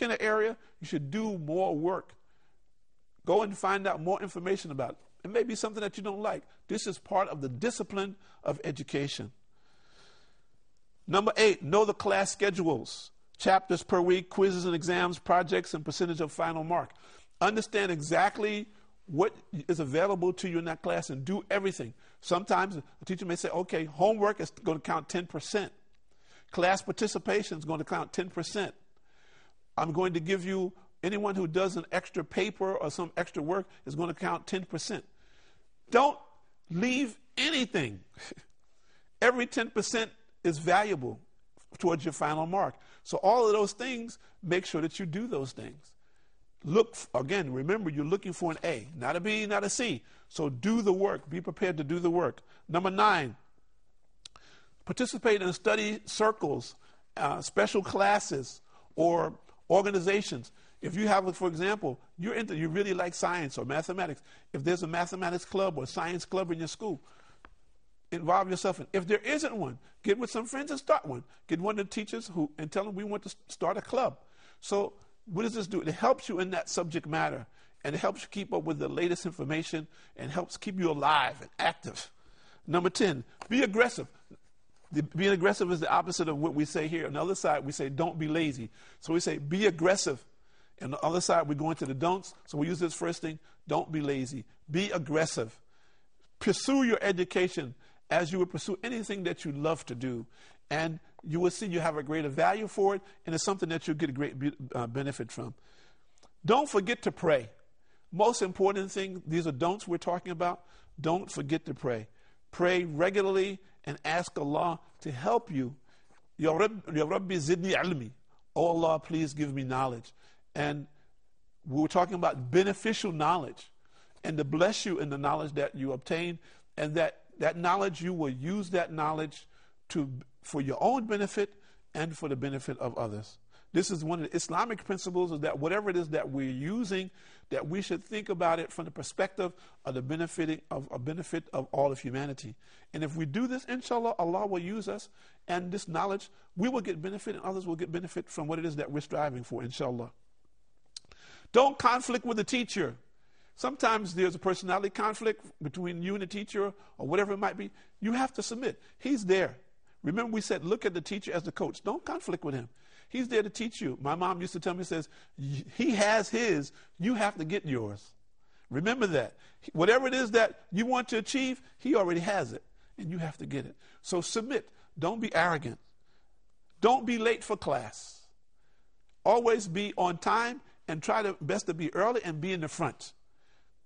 in an area, you should do more work. Go and find out more information about it. It may be something that you don't like. This is part of the discipline of education. Number 8, know the class schedules. Chapters per week, quizzes and exams, projects, and percentage of final mark. Understand exactly what is available to you in that class and do everything. Sometimes a teacher may say, okay, homework is going to count 10%. Class participation is going to count 10%. I'm going to give you, anyone who does an extra paper or some extra work is going to count 10%. Don't leave anything. Every 10% is valuable towards your final mark. So all of those things, make sure that you do those things. Look, again, remember, you're looking for an A, not a B, not a C. So do the work. Be prepared to do the work. Number 9, participate in study circles, special classes, or organizations. If you have, for example, you really like science or mathematics, if there's a mathematics club or science club in your school, involve yourself in. If there isn't one, get with some friends and start one. Get one of the teachers and tell them we want to start a club. So what does this do? It helps you in that subject matter, and it helps you keep up with the latest information and helps keep you alive and active. Number 10, be aggressive. Being aggressive is the opposite of what we say here. On the other side, we say don't be lazy. So we say be aggressive. And on the other side, we go into the don'ts. So we use this first thing, don't be lazy. Be aggressive. Pursue your education as you would pursue anything that you love to do. And you will see you have a greater value for it, and it's something that you'll get a great benefit from. Don't forget to pray. Most important thing, these are don'ts we're talking about. Don't forget to pray. Pray regularly and ask Allah to help you. Ya Rabbi zidni ilmi. Oh Allah, please give me knowledge. And we were talking about beneficial knowledge, and to bless you in the knowledge that you obtain, and that knowledge, you will use that knowledge for your own benefit and for the benefit of others. This is one of the Islamic principles, is that whatever it is that we're using, that we should think about it from the perspective of the benefit of all of humanity. And if we do this, inshallah, Allah will use us, and this knowledge, we will get benefit, and others will get benefit from what it is that we're striving for, inshallah. Don't conflict with the teacher. Sometimes there's a personality conflict between you and the teacher or whatever it might be. You have to submit. He's there. Remember, we said look at the teacher as the coach. Don't conflict with him. He's there to teach you. My mom used to tell me, says, he has his, you have to get yours. Remember that. Whatever it is that you want to achieve, he already has it, and you have to get it. So submit. Don't be arrogant. Don't be late for class. Always be on time, and try to best to be early and be in the front.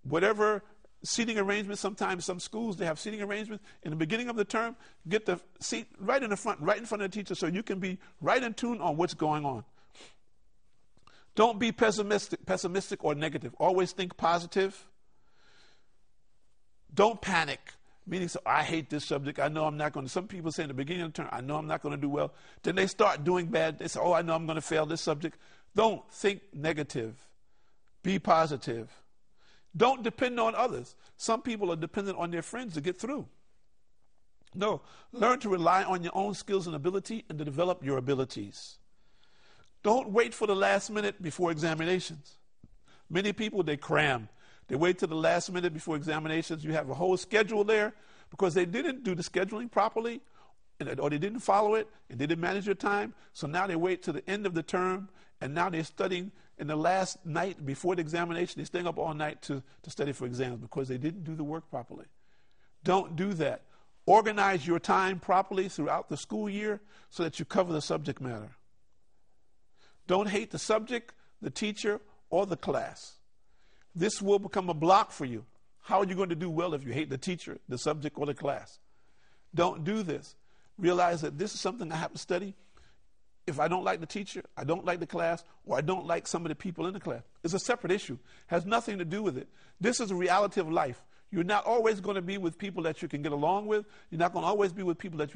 Whatever seating arrangements, sometimes some schools, they have seating arrangements. In the beginning of the term, get the seat right in the front, right in front of the teacher, so you can be right in tune on what's going on. Don't be pessimistic or negative. Always think positive. Don't panic. Meaning, so I hate this subject. I know I'm not going to. Some people say in the beginning of the term, I know I'm not going to do well. Then they start doing bad. They say, oh, I know I'm going to fail this subject. Don't think negative. Be positive. Don't depend on others. Some people are dependent on their friends to get through. No, learn to rely on your own skills and ability and to develop your abilities. Don't wait for the last minute before examinations. Many people, they cram. They wait till the last minute before examinations. You have a whole schedule there because they didn't do the scheduling properly, or they didn't follow it, and they didn't manage their time. So now they wait till the end of the term, and now they're studying in the last night before the examination. They're staying up all night to study for exams because they didn't do the work properly. Don't do that. Organize your time properly throughout the school year so that you cover the subject matter. Don't hate the subject, the teacher, or the class. This will become a block for you. How are you going to do well if you hate the teacher, the subject, or the class? Don't do this. Realize that this is something I have to study. If I don't like the teacher, I don't like the class, or I don't like some of the people in the class, it's a separate issue. It has nothing to do with it. This is a reality of life. You're not always going to be with people that you can get along with. You're not going to always be with people that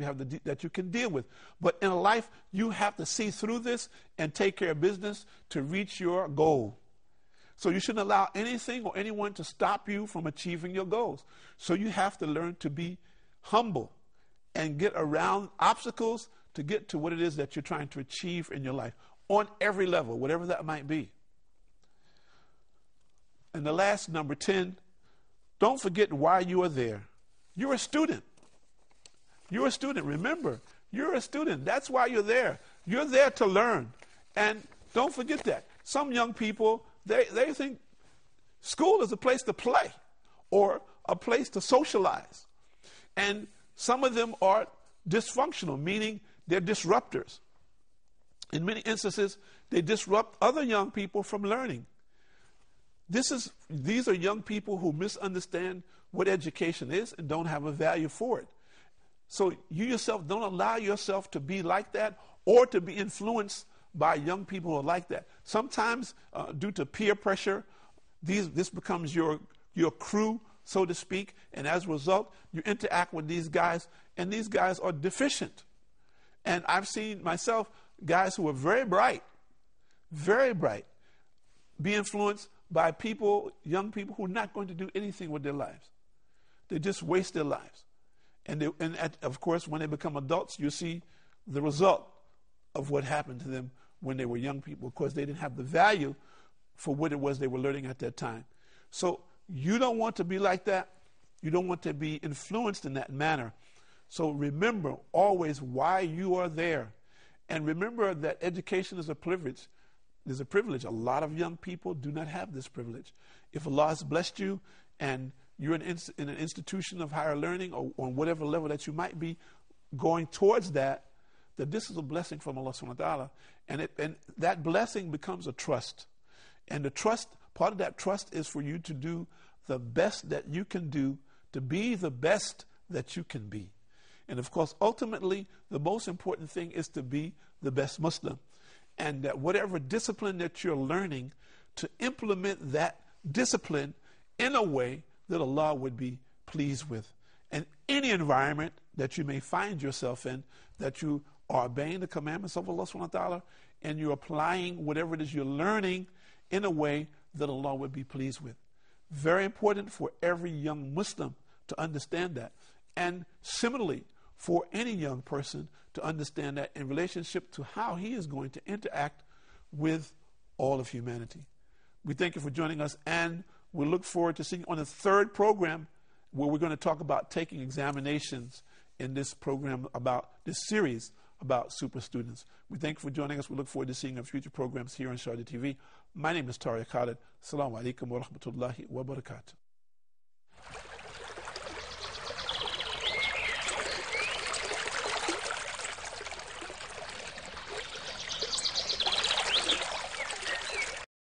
that you can deal with. But in life, you have to see through this and take care of business to reach your goal. So you shouldn't allow anything or anyone to stop you from achieving your goals. So you have to learn to be humble and get around obstacles to get to what it is that you're trying to achieve in your life. on every level, whatever that might be. And the last, number 10, don't forget why you are there. You're a student. You're a student. Remember, you're a student. That's why you're there. You're there to learn. And don't forget that. Some young people, they think school is a place to play or a place to socialize. And some of them are dysfunctional, meaning they're disruptors. In many instances, they disrupt other young people from learning. These are young people who misunderstand what education is and don't have a value for it. So you yourself don't allow yourself to be like that or to be influenced by young people who are like that. Sometimes due to peer pressure, this becomes your crew, so to speak, and as a result, you interact with these guys, and these guys are deficient. And I've seen myself guys who are very bright, be influenced by young people who are not going to do anything with their lives. They just waste their lives. And of course, when they become adults, you see the result of what happened to them when they were young people. Of course, they didn't have the value for what it was they were learning at that time. So you don't want to be like that. You don't want to be influenced in that manner. So remember always why you are there. And remember that education is a privilege. There's a privilege. A lot of young people do not have this privilege. If Allah has blessed you and you're in an institution of higher learning or on whatever level that you might be going towards that this is a blessing from Allah subhanahu wa ta'ala. And that blessing becomes a trust. And the trust, part of that trust is for you to do the best that you can do, to be the best that you can be. And of course, ultimately, the most important thing is to be the best Muslim. And that whatever discipline that you're learning, to implement that discipline in a way that Allah would be pleased with. And any environment that you may find yourself in, that you are obeying the commandments of Allah subhanahu wa ta'ala, and you're applying whatever it is you're learning in a way that Allah would be pleased with. Very important for every young Muslim to understand that. And similarly, for any young person to understand that in relationship to how he is going to interact with all of humanity. We thank you for joining us, and we look forward to seeing you on the third program, where we're going to talk about taking examinations in this program, about this series about super students. We thank you for joining us. We look forward to seeing our future programs here on Sharjah TV. My name is Tahir Khalid. Assalamu alaikum wa rahmatullahi wa barakatuh.